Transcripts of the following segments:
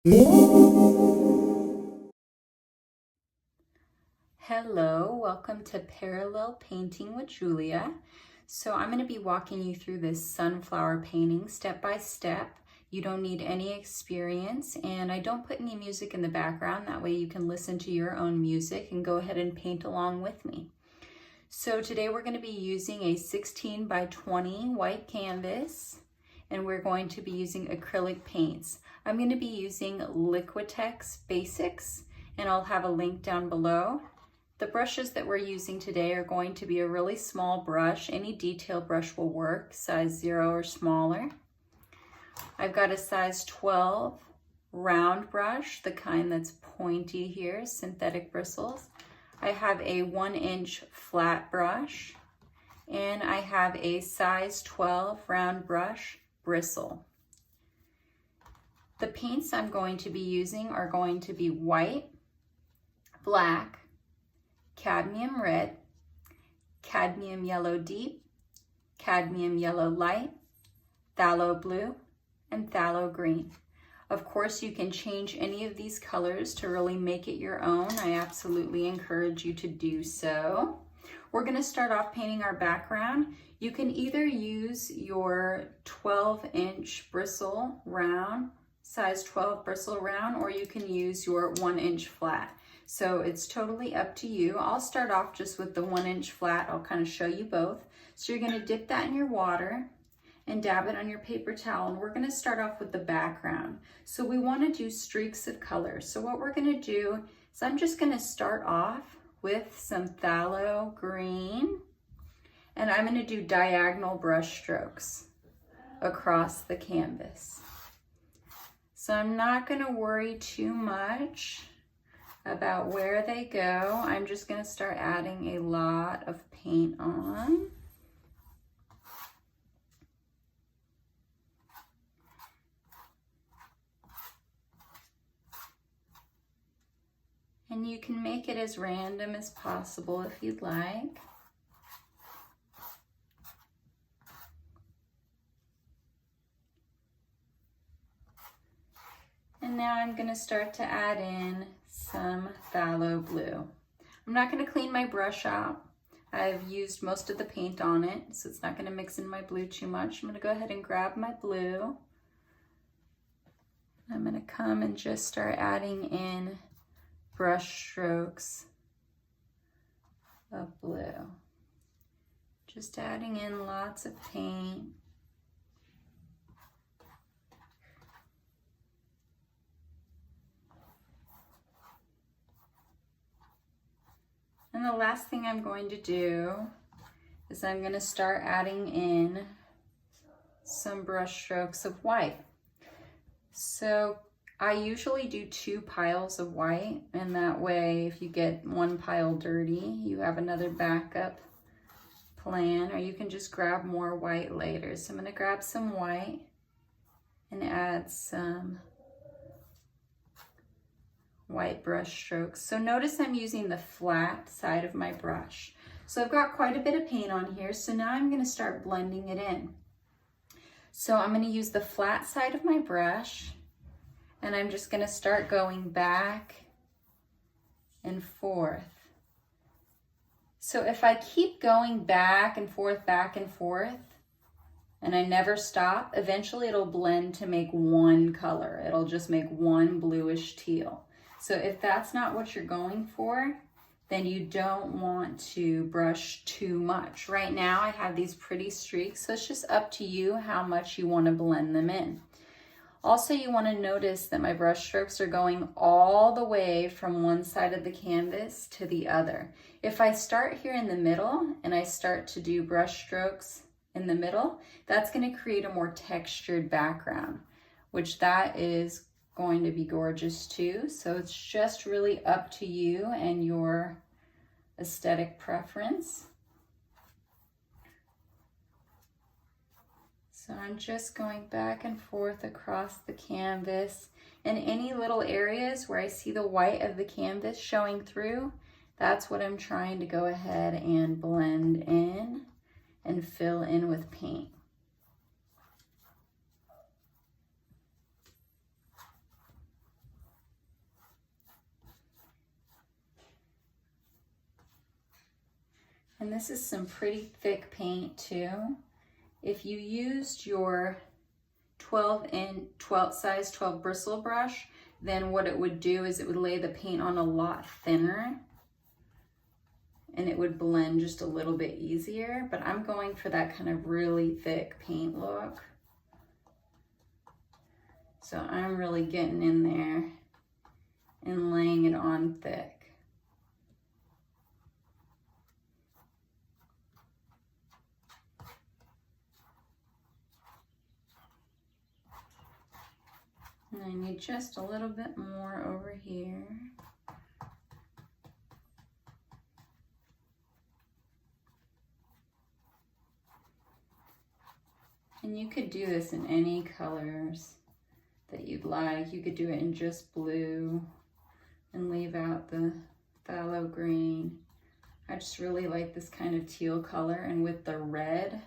Hello, welcome to Parallel Painting with Julia. So I'm going to be walking you through this sunflower painting step by step. You don't need any experience, and I don't put any music in the background. That way you can listen to your own music and go ahead and paint along with me. So today we're going to be using a 16 by 20 white canvas, and we're going to be using acrylic paints. I'm going to be using Liquitex Basics, and I'll have a link down below. The brushes that we're using today are going to be a really small brush. Any detail brush will work, size 0 or smaller. I've got a size 12 round brush, the kind that's pointy here, synthetic bristles. I have a 1-inch flat brush, and I have a size 12 round brush, Bristle. The paints I'm going to be using are going to be white, black, cadmium red, cadmium yellow deep, cadmium yellow light, phthalo blue, and phthalo green. Of course, you can change any of these colors to really make it your own. I absolutely encourage you to do so. We're going to start off painting our background. You can either use your 12-inch bristle round, size 12 bristle round, or you can use your 1-inch flat. So it's totally up to you. I'll start off just with the 1-inch flat. I'll kind of show you both. So you're going to dip that in your water and dab it on your paper towel, and we're going to start off with the background. So we want to do streaks of color. So what we're going to do is I'm just going to start off with some phthalo green, and I'm going to do diagonal brush strokes across the canvas. So I'm not going to worry too much about where they go. I'm just going to start adding a lot of paint on. And you can make it as random as possible if you'd like. And now I'm going to start to add in some phthalo blue. I'm not going to clean my brush out. I've used most of the paint on it, so it's not going to mix in my blue too much. I'm going to go ahead and grab my blue. I'm going to come and just start adding in brush strokes of blue. Just adding in lots of paint. And the last thing I'm going to do is I'm going to start adding in some brush strokes of white. So I usually do 2 piles of white, and that way if you get one pile dirty, you have another backup plan, or you can just grab more white later. So I'm going to grab some white and add some white brush strokes. So notice I'm using the flat side of my brush. So I've got quite a bit of paint on here, so now I'm going to start blending it in. So I'm going to use the flat side of my brush, and I'm just going to start going back and forth. So if I keep going back and forth, and I never stop, eventually it'll blend to make one color. It'll just make one bluish teal. So if that's not what you're going for, then you don't want to brush too much. Right now I have these pretty streaks, so it's just up to you how much you want to blend them in. Also, you want to notice that my brush strokes are going all the way from one side of the canvas to the other. If I start here in the middle and I start to do brush strokes in the middle, that's going to create a more textured background, which that is going to be gorgeous too. So it's just really up to you and your aesthetic preference. So I'm just going back and forth across the canvas, and any little areas where I see the white of the canvas showing through, that's what I'm trying to go ahead and blend in and fill in with paint. And this is some pretty thick paint too. If you used your 12 size 12 bristle brush, then what it would do is it would lay the paint on a lot thinner and it would blend just a little bit easier, but I'm going for that kind of really thick paint look. So I'm really getting in there and laying it on thick. And I need just a little bit more over here. And you could do this in any colors that you'd like. You could do it in just blue and leave out the phthalo green. I just really like this kind of teal color, and with the red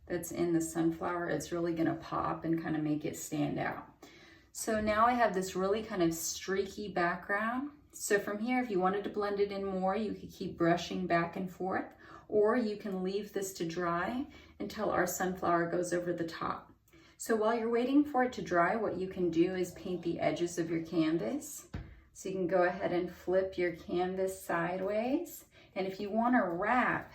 that's in the sunflower, it's really gonna pop and kind of make it stand out. So now I have this really kind of streaky background. So from here, if you wanted to blend it in more, you could keep brushing back and forth, or you can leave this to dry until our sunflower goes over the top. So while you're waiting for it to dry, what you can do is paint the edges of your canvas. So you can go ahead and flip your canvas sideways. And if you want to wrap,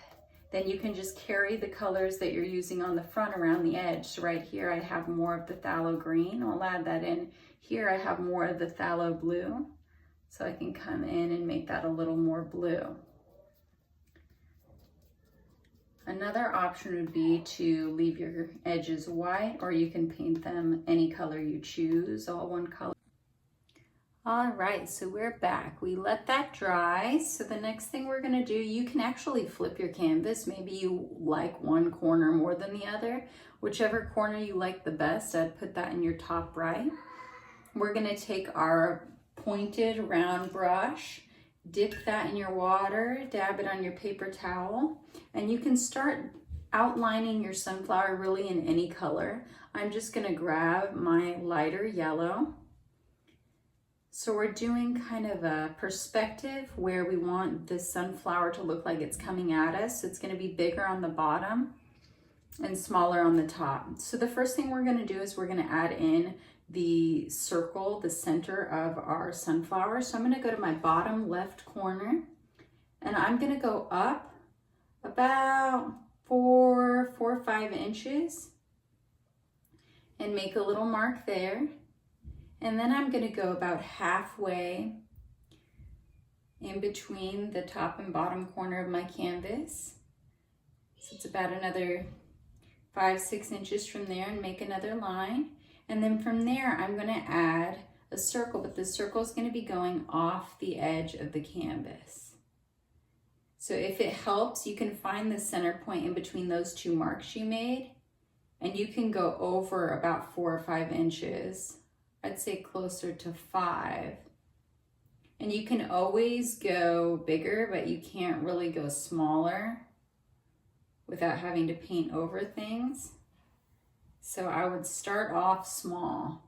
then you can just carry the colors that you're using on the front around the edge. So right here, I have more of the phthalo green. I'll add that in. Here, I have more of the phthalo blue. So I can come in and make that a little more blue. Another option would be to leave your edges white, or you can paint them any color you choose, all one color. All right, so we're back. We let that dry. So the next thing we're gonna do, you can actually flip your canvas. Maybe you like one corner more than the other. Whichever corner you like the best, I'd put that in your top right. We're gonna take our pointed round brush, dip that in your water, dab it on your paper towel, and you can start outlining your sunflower really in any color. I'm just gonna grab my lighter yellow. So we're doing kind of a perspective where we want the sunflower to look like it's coming at us. So it's gonna be bigger on the bottom and smaller on the top. So the first thing we're gonna do is we're gonna add in the circle, the center of our sunflower. So I'm gonna go to my bottom left corner and I'm gonna go up about 4 or 5 inches and make a little mark there. And then I'm gonna go about halfway in between the top and bottom corner of my canvas. So it's about another 5 or 6 inches from there, and make another line. And then from there, I'm gonna add a circle, but the circle is gonna be going off the edge of the canvas. So if it helps, you can find the center point in between those 2 marks you made, and you can go over about 4 or 5 inches. I'd say closer to 5. And you can always go bigger, but you can't really go smaller without having to paint over things. So I would start off small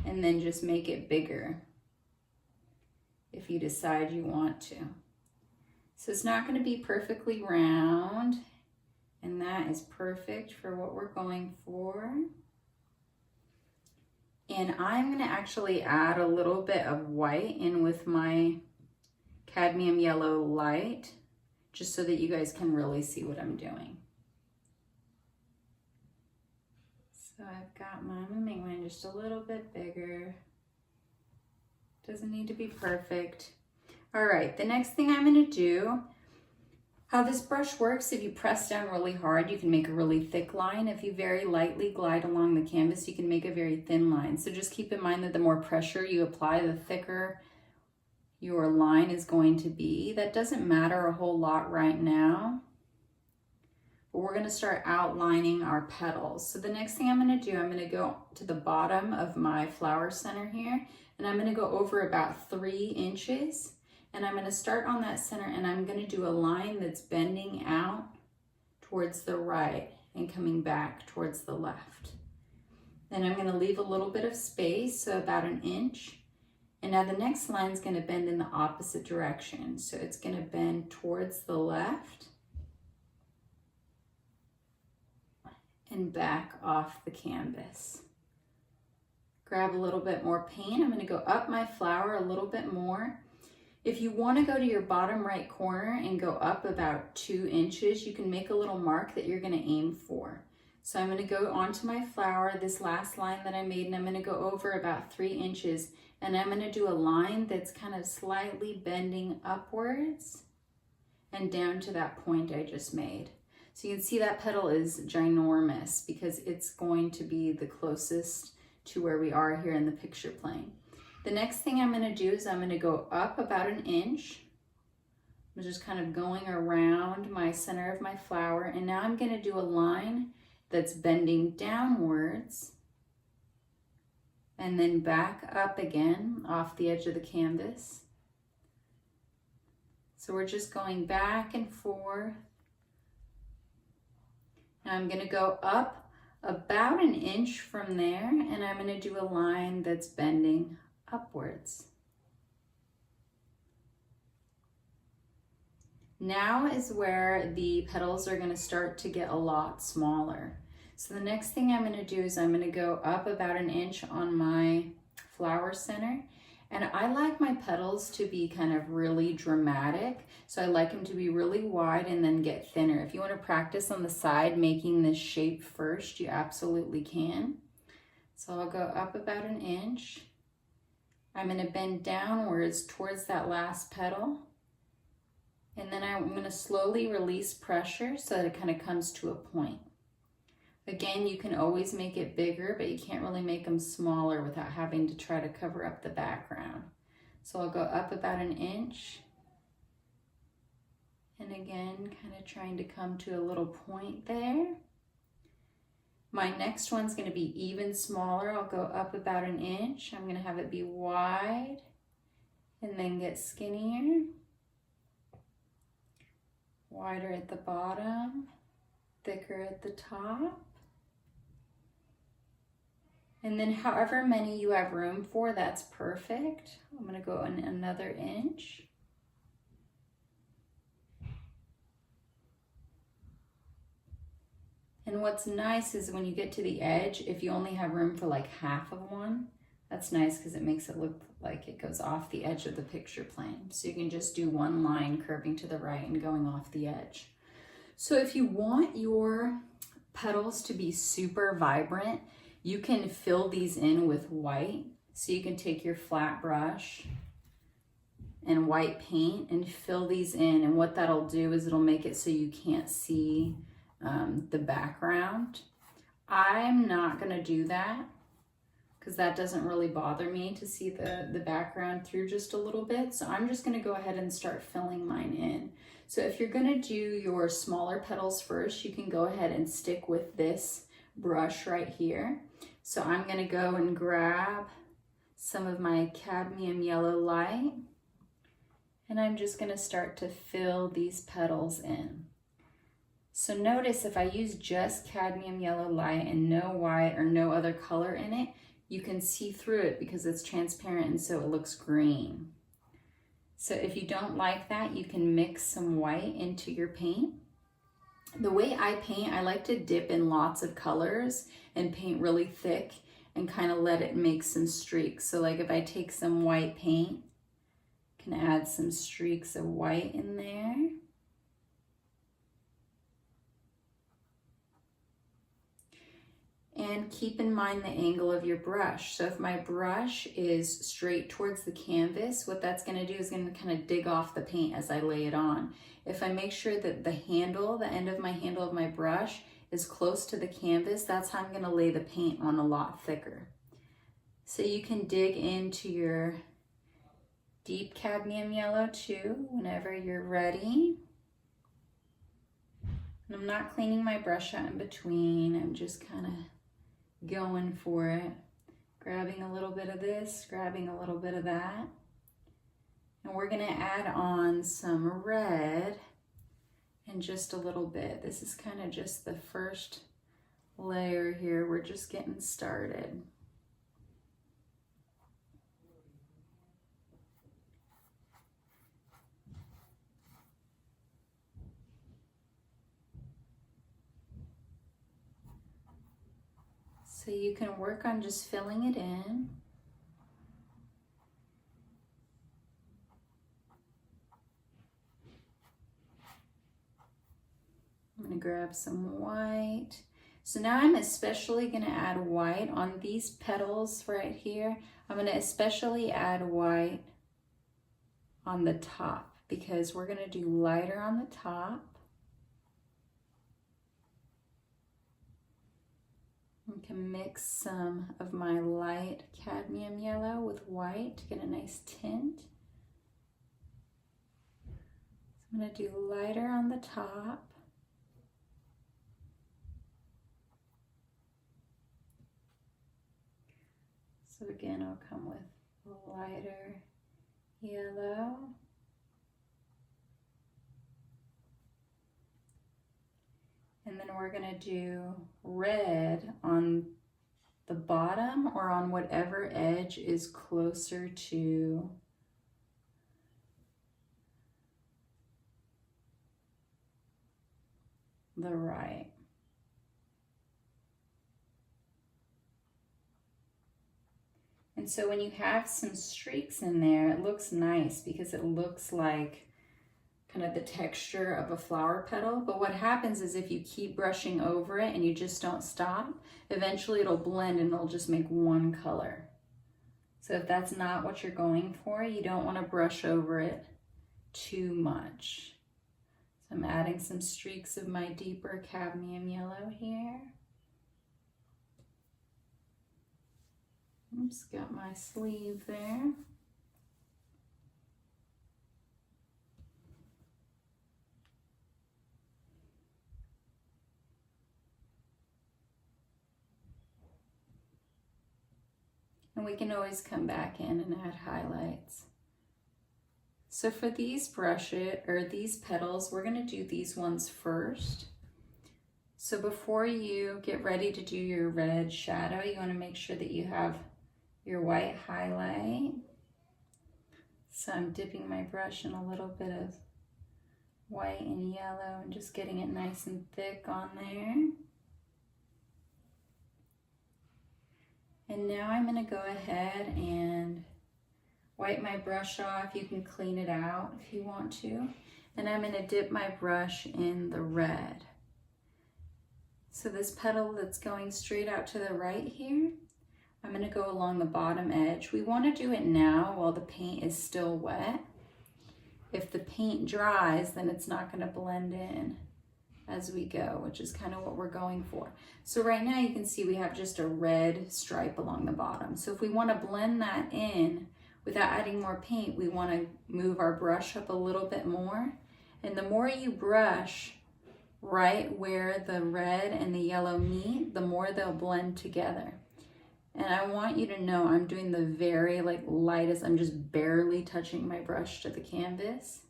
and then just make it bigger if you decide you want to. So it's not going to be perfectly round, and that is perfect for what we're going for. And I'm gonna actually add a little bit of white in with my cadmium yellow light, just so that you guys can really see what I'm doing. So I've got mine, I'm gonna make mine just a little bit bigger. Doesn't need to be perfect. All right, the next thing I'm gonna do, how this brush works, if you press down really hard, you can make a really thick line. If you very lightly glide along the canvas, you can make a very thin line. So just keep in mind that the more pressure you apply, the thicker your line is going to be. That doesn't matter a whole lot right now, but we're gonna start outlining our petals. So the next thing I'm gonna do, I'm gonna go to the bottom of my flower center here, and I'm gonna go over about 3 inches. And I'm gonna start on that center, and I'm gonna do a line that's bending out towards the right and coming back towards the left. Then I'm gonna leave a little bit of space, so about 1 inch. And now the next line is going to bend in the opposite direction. So it's going to bend towards the left and back off the canvas. Grab a little bit more paint. I'm going to go up my flower a little bit more. If you want to go to your bottom right corner and go up about 2 inches, you can make a little mark that you're going to aim for. So I'm going to go onto my flower, this last line that I made, and I'm going to go over about 3 inches, and I'm going to do a line that's kind of slightly bending upwards and down to that point I just made. So you can see that petal is ginormous because it's going to be the closest to where we are here in the picture plane. The next thing I'm going to do is I'm going to go up about 1 inch. I'm just kind of going around my center of my flower, and now I'm going to do a line that's bending downwards and then back up again off the edge of the canvas. So we're just going back and forth. Now I'm going to go up about 1 inch from there, and I'm going to do a line that's bending upwards. Now is where the petals are going to start to get a lot smaller. So the next thing I'm going to do is I'm going to go up about 1 inch on my flower center. And I like my petals to be kind of really dramatic. So I like them to be really wide and then get thinner. If you want to practice on the side making this shape first, you absolutely can. So I'll go up about 1 inch. I'm going to bend downwards towards that last petal. And then I'm going to slowly release pressure so that it kind of comes to a point. Again, you can always make it bigger, but you can't really make them smaller without having to try to cover up the background. So I'll go up about 1 inch. And again, kind of trying to come to a little point there. My next one's going to be even smaller. I'll go up about 1 inch. I'm going to have it be wide and then get skinnier. Wider at the bottom, thicker at the top. And then however many you have room for, that's perfect. I'm going to go in another inch. And what's nice is when you get to the edge, if you only have room for like half of one, that's nice because it makes it look like it goes off the edge of the picture plane. So you can just do one line curving to the right and going off the edge. So if you want your petals to be super vibrant, you can fill these in with white. So you can take your flat brush and white paint and fill these in. And what that'll do is it'll make it so you can't see the background. I'm not gonna do that because that doesn't really bother me to see the background through just a little bit. So I'm just gonna go ahead and start filling mine in. So if you're gonna do your smaller petals first, you can go ahead and stick with this brush right here. So I'm gonna go and grab some of my cadmium yellow light, and I'm just gonna start to fill these petals in. So notice if I use just cadmium yellow light and no white or no other color in it, you can see through it because it's transparent and so it looks green. So if you don't like that, you can mix some white into your paint. The way I paint, I like to dip in lots of colors and paint really thick and kind of let it make some streaks. So like if I take some white paint, I can add some streaks of white in there. And keep in mind the angle of your brush. So if my brush is straight towards the canvas, what that's gonna do is gonna kind of dig off the paint as I lay it on. If I make sure that the handle, the end of my brush is close to the canvas, that's how I'm gonna lay the paint on a lot thicker. So you can dig into your deep cadmium yellow too, whenever you're ready. And I'm not cleaning my brush out in between, I'm just kind of going for it, grabbing a little bit of this, grabbing a little bit of that. And we're gonna add on some red and just a little bit. This is kind of just the first layer here. We're just getting started. So you can work on just filling it in. I'm going to grab some white. So now I'm especially going to add white on these petals right here. I'm going to especially add white on the top because we're going to do lighter on the top. I can mix some of my light cadmium yellow with white to get a nice tint. So I'm going to do lighter on the top. So again, I'll come with a lighter yellow. And then we're going to do red on the bottom or on whatever edge is closer to the right. And so when you have some streaks in there, it looks nice because it looks like kind of the texture of a flower petal. But what happens is if you keep brushing over it and you just don't stop, eventually it'll blend and it'll just make one color. So if that's not what you're going for, you don't want to brush over it too much. So I'm adding some streaks of my deeper cadmium yellow here. Oops, got my sleeve there. And we can always come back in and add highlights. So for these these petals, we're going to do these ones first. So before you get ready to do your red shadow, you want to make sure that you have your white highlight. So I'm dipping my brush in a little bit of white and yellow and just getting it nice and thick on there. And now I'm going to go ahead and wipe my brush off. You can clean it out if you want to. And I'm going to dip my brush in the red. So this petal that's going straight out to the right here, I'm going to go along the bottom edge. We want to do it now while the paint is still wet. If the paint dries, then it's not going to blend in as we go, which is kind of what we're going for. So right now you can see we have just a red stripe along the bottom. So if we want to blend that in without adding more paint, we want to move our brush up a little bit more. And the more you brush right where the red and the yellow meet, the more they'll blend together. And I want you to know I'm doing the very lightest, I'm just barely touching my brush to the canvas.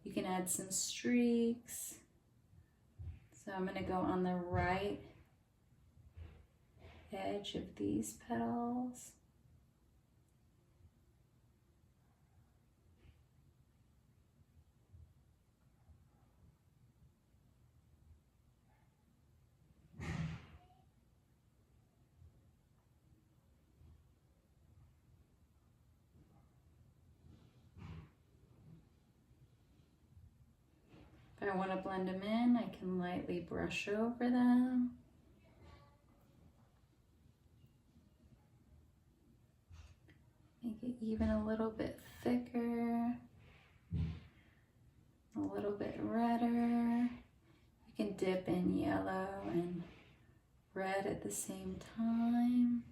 You can add some streaks. So I'm going to go on the right edge of these petals. If I want to blend them in, I can lightly brush over them. Make it even a little bit thicker, a little bit redder. You can dip in yellow and red at the same time.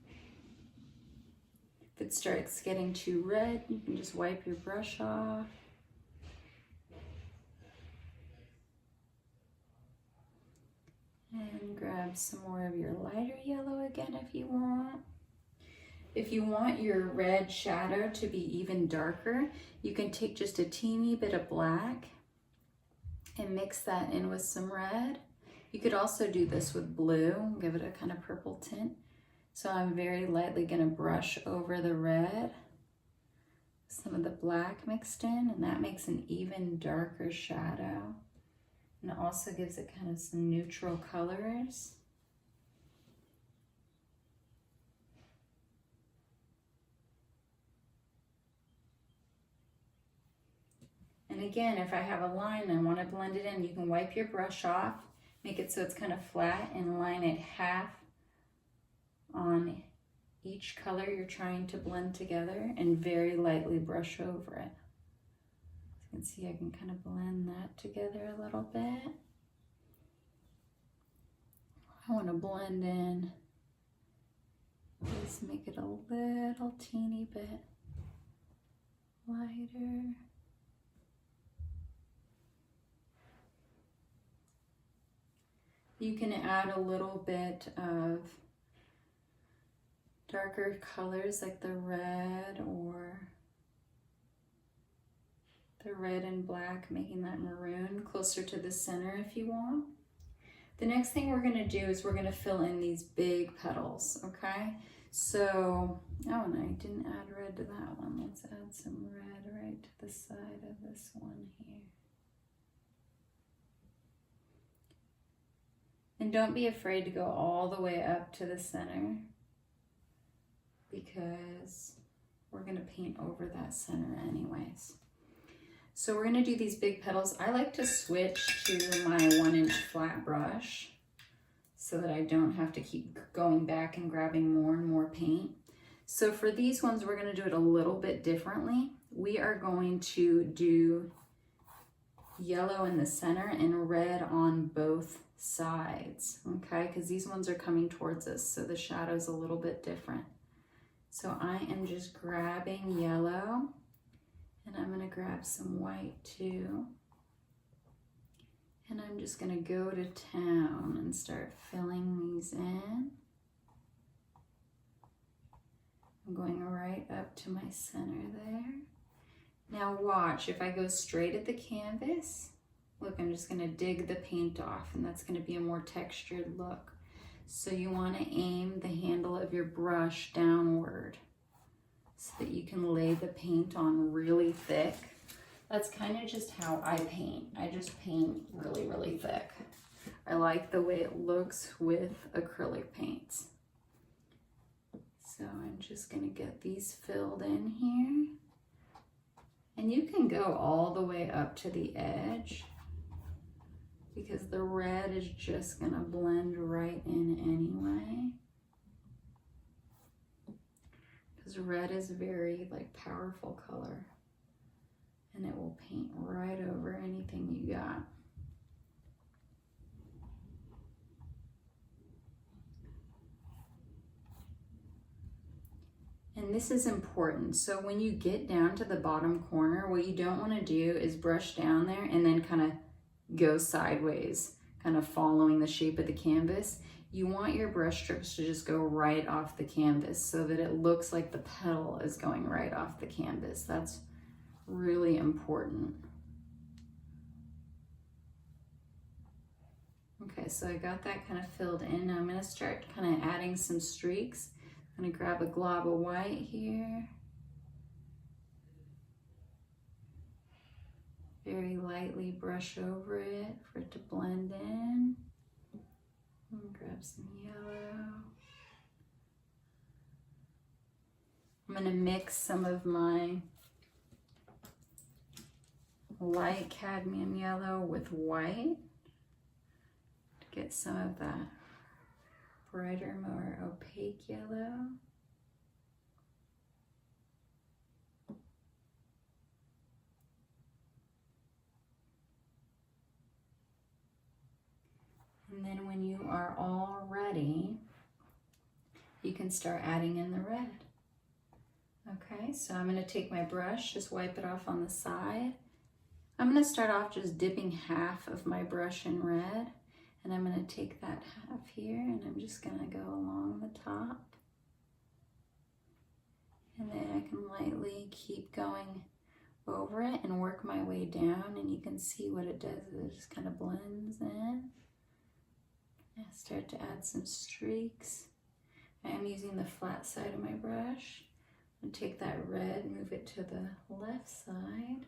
If it starts getting too red, you can just wipe your brush off. And grab some more of your lighter yellow again if you want. If you want your red shadow to be even darker, you can take just a teeny bit of black and mix that in with some red. You could also do this with blue, give it a kind of purple tint. So I'm very lightly going to brush over the red, some of the black mixed in, and that makes an even darker shadow. And it also gives it kind of some neutral colors. And again, if I have a line and I want to blend it in, you can wipe your brush off, make it so it's kind of flat, and line it half on each color you're trying to blend together, and very lightly brush over it. As you can see, I can kind of blend that together a little bit. I want to blend in, just make it a little teeny bit lighter. You can add a little bit of darker colors like the red, or the red and black, making that maroon closer to the center if you want. The next thing we're going to do is we're going to fill in these big petals, okay? So, oh, and I didn't add red to that one. Let's add some red right to the side of this one here. And don't be afraid to go all the way up to the center, because we're going to paint over that center anyways. So we're going to do these big petals. I like to switch to my 1-inch flat brush so that I don't have to keep going back and grabbing more and more paint. So for these ones, we're going to do it a little bit differently. We are going to do yellow in the center and red on both sides, okay? Because these ones are coming towards us, so the shadow's a little bit different. So I am just grabbing yellow, and I'm going to grab some white too. And I'm just going to go to town and start filling these in. I'm going right up to my center there. Now watch, if I go straight at the canvas, look, I'm just going to dig the paint off, and that's going to be a more textured look. So you want to aim the handle of your brush downward so that you can lay the paint on really thick. That's kind of just how I paint. I just paint really, really thick. I like the way it looks with acrylic paints. So I'm just going to get these filled in here. And you can go all the way up to the edge, because the red is just going to blend right in anyway. Because red is a very powerful color, and it will paint right over anything you got. And this is important. So when you get down to the bottom corner, what you don't want to do is brush down there and then kind of go sideways, kind of following the shape of the canvas. You want your brush strokes to just go right off the canvas so that it looks like the petal is going right off the canvas. That's really important. Okay, so I got that kind of filled in. Now I'm going to start kind of adding some streaks. I'm going to grab a glob of white here. Very lightly brush over it for it to blend in. And grab some yellow. I'm going to mix some of my light cadmium yellow with white to get some of that brighter, more opaque yellow. And then when you are all ready, you can start adding in the red. Okay, so I'm going to take my brush, just wipe it off on the side. I'm going to start off just dipping half of my brush in red, and I'm going to take that half here, and I'm just going to go along the top. And then I can lightly keep going over it and work my way down, and you can see what it does. It just kind of blends in. I start to add some streaks. I am using the flat side of my brush. I'm going to take that red, move it to the left side.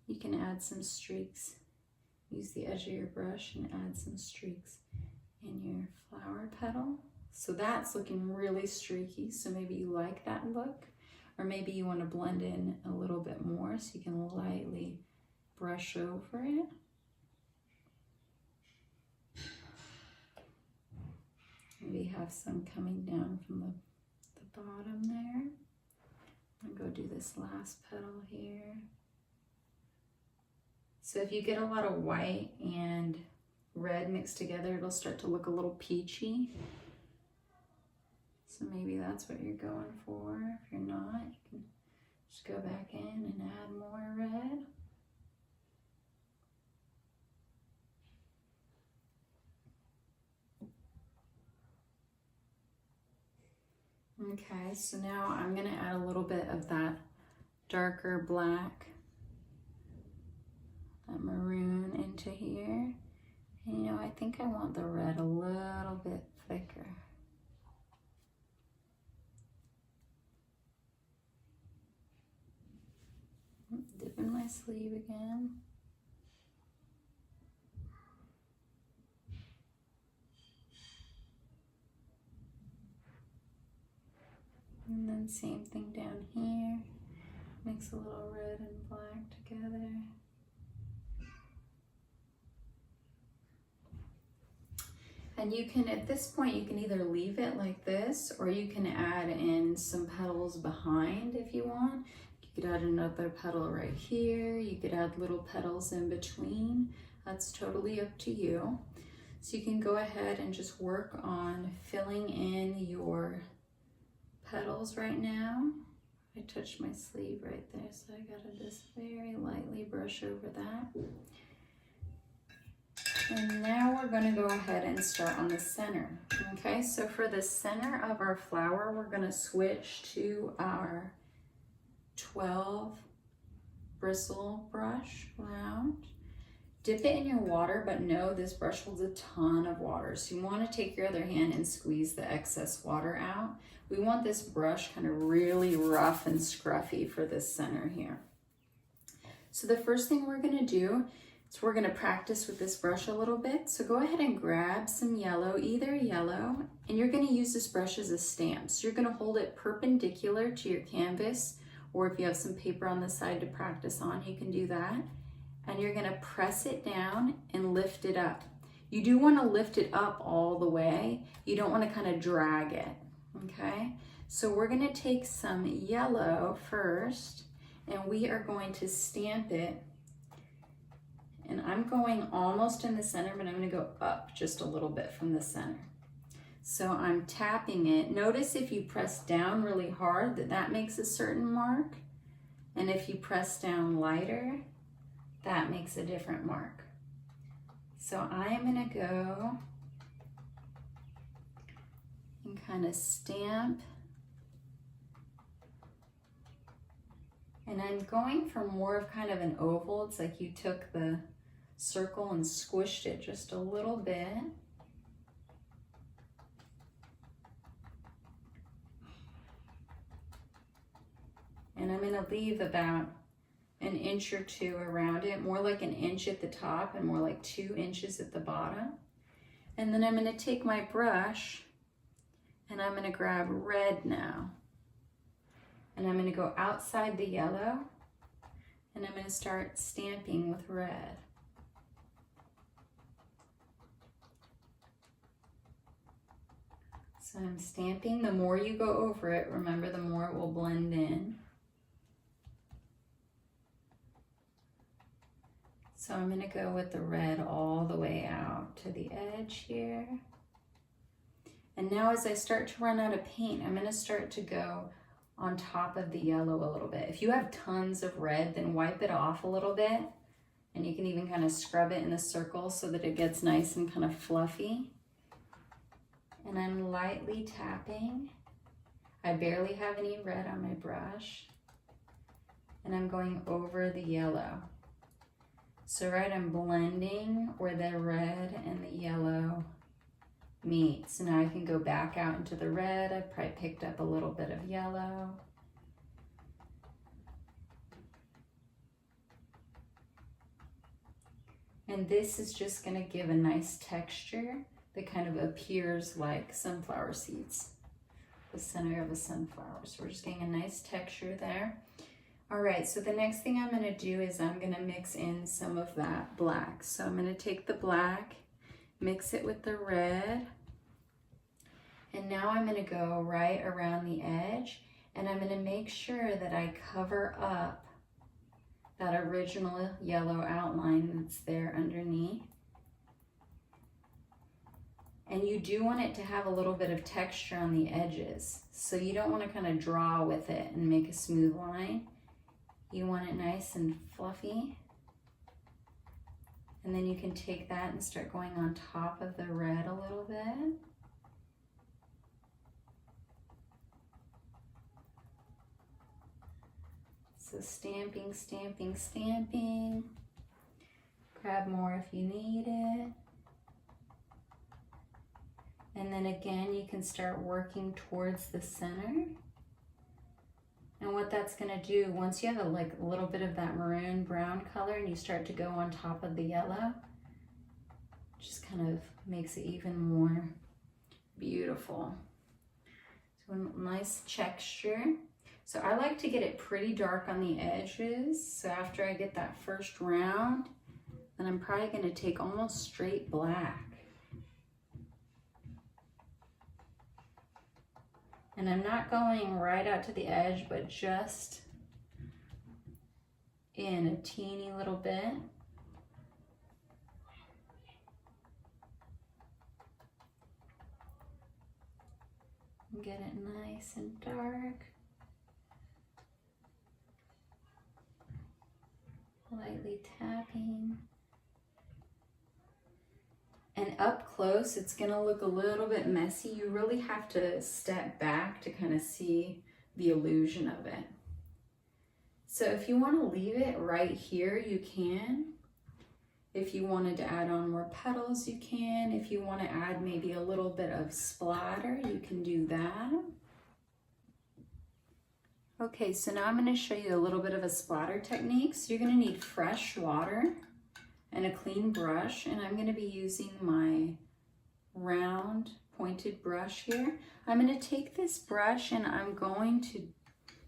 You can add some streaks. Use the edge of your brush and add some streaks in your flower petal So that's looking really streaky, so maybe you like that look, or maybe you want to blend in a little bit more so you can lightly brush over it. Maybe have some coming down from the bottom there. I'm gonna go do this last petal here. So if you get a lot of white and red mixed together, it'll start to look a little peachy. So maybe that's what you're going for. If you're not, you can just go back in and add more red. Okay, so now I'm going to add a little bit of that darker black, that maroon into here. And you know, I think I want the red a little bit thicker. Dip in my sleeve again. And then same thing down here. Mix a little red and black together. And you can, at this point, you can either leave it like this, or you can add in some petals behind if you want. You could add another petal right here. You could add little petals in between. That's totally up to you. So you can go ahead and just work on filling in your petals right now. I touched my sleeve right there, so I gotta just very lightly brush over that. And now we're gonna go ahead and start on the center. Okay, so for the center of our flower, we're gonna switch to our 12 bristle brush round. Dip it in your water, but no, this brush holds a ton of water. So you wanna take your other hand and squeeze the excess water out. We want this brush kind of really rough and scruffy for this center here. So the first thing we're gonna do is we're gonna practice with this brush a little bit. So go ahead and grab some yellow, either yellow, and you're gonna use this brush as a stamp. So you're gonna hold it perpendicular to your canvas, or if you have some paper on the side to practice on, you can do that. And you're gonna press it down and lift it up. You do wanna lift it up all the way. You don't wanna kind of drag it, okay? So we're gonna take some yellow first, and we are going to stamp it. And I'm going almost in the center, but I'm gonna go up just a little bit from the center. So I'm tapping it. Notice if you press down really hard, that makes a certain mark. And if you press down lighter, that makes a different mark. So I am gonna go and kind of stamp. And I'm going for more of kind of an oval. It's like you took the circle and squished it just a little bit. And I'm gonna leave about an inch or two around it, more like an inch at the top and more like 2 inches at the bottom. And then I'm gonna take my brush and I'm gonna grab red now. And I'm gonna go outside the yellow and I'm gonna start stamping with red. So I'm stamping. The more you go over it, remember, the more it will blend in. So I'm gonna go with the red all the way out to the edge here. And now as I start to run out of paint, I'm gonna start to go on top of the yellow a little bit. If you have tons of red, then wipe it off a little bit. And you can even kind of scrub it in a circle so that it gets nice and kind of fluffy. And I'm lightly tapping. I barely have any red on my brush. And I'm going over the yellow. So right, I'm blending where the red and the yellow meet. So now I can go back out into the red. I probably picked up a little bit of yellow. And this is just gonna give a nice texture that kind of appears like sunflower seeds, the center of a sunflower. So we're just getting a nice texture there. All right, so the next thing I'm gonna do is I'm gonna mix in some of that black. So I'm gonna take the black, mix it with the red, and now I'm gonna go right around the edge, and I'm gonna make sure that I cover up that original yellow outline that's there underneath. And you do want it to have a little bit of texture on the edges. So you don't want to kind of draw with it and make a smooth line. You want it nice and fluffy. And then you can take that and start going on top of the red a little bit. So stamping, stamping, stamping. Grab more if you need it. And then again, you can start working towards the center. And what that's gonna do, once you have a little bit of that maroon brown color and you start to go on top of the yellow, just kind of makes it even more beautiful. So a nice texture. So I like to get it pretty dark on the edges. So after I get that first round, then I'm probably gonna take almost straight black. And I'm not going right out to the edge, but just in a teeny little bit. And get it nice and dark. Lightly tapping. And up close, it's gonna look a little bit messy. You really have to step back to kind of see the illusion of it. So if you wanna leave it right here, you can. If you wanted to add on more petals, you can. If you wanna add maybe a little bit of splatter, you can do that. Okay, so now I'm gonna show you a little bit of a splatter technique. So you're gonna need fresh water and a clean brush, and I'm going to be using my round pointed brush here. I'm going to take this brush and I'm going to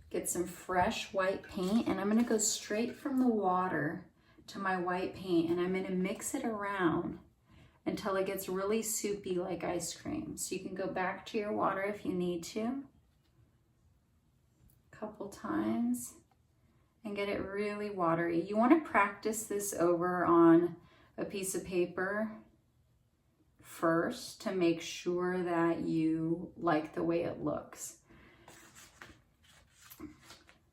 get some fresh white paint, and I'm going to go straight from the water to my white paint, and I'm going to mix it around until it gets really soupy like ice cream. So you can go back to your water if you need to, a couple times. And get it really watery. You want to practice this over on a piece of paper first to make sure that you like the way it looks.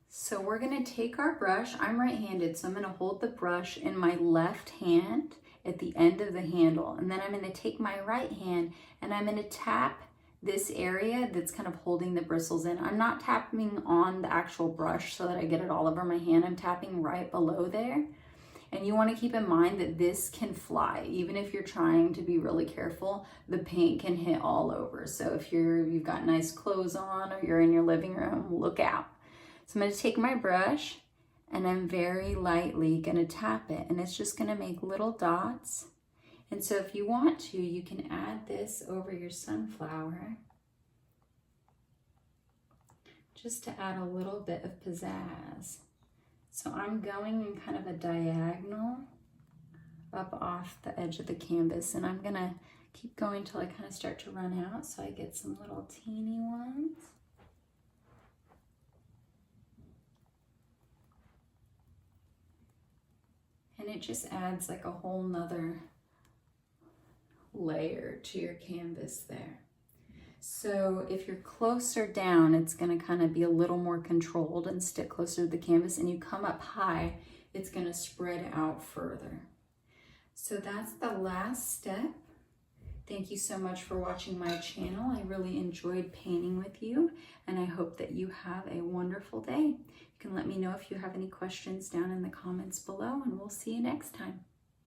So we're going to take our brush. I'm right-handed, so I'm going to hold the brush in my left hand at the end of the handle, and then I'm going to take my right hand and I'm going to tap this area that's kind of holding the bristles in. I'm not tapping on the actual brush so that I get it all over my hand. I'm tapping right below there. And you want to keep in mind that this can fly. Even if you're trying to be really careful, the paint can hit all over. So if you've got nice clothes on or you're in your living room, look out. So I'm going to take my brush and I'm very lightly going to tap it, and it's just going to make little dots. And so if you want to, you can add this over your sunflower just to add a little bit of pizzazz. So I'm going in kind of a diagonal up off the edge of the canvas, and I'm gonna keep going till I kind of start to run out, so I get some little teeny ones. And it just adds like a whole nother layer to your canvas there. So if you're closer down, it's going to kind of be a little more controlled and stick closer to the canvas, and you come up high, it's going to spread out further. So that's the last step. Thank you so much for watching my channel. I really enjoyed painting with you, and I hope that you have a wonderful day. You can let me know if you have any questions down in the comments below, and we'll see you next time.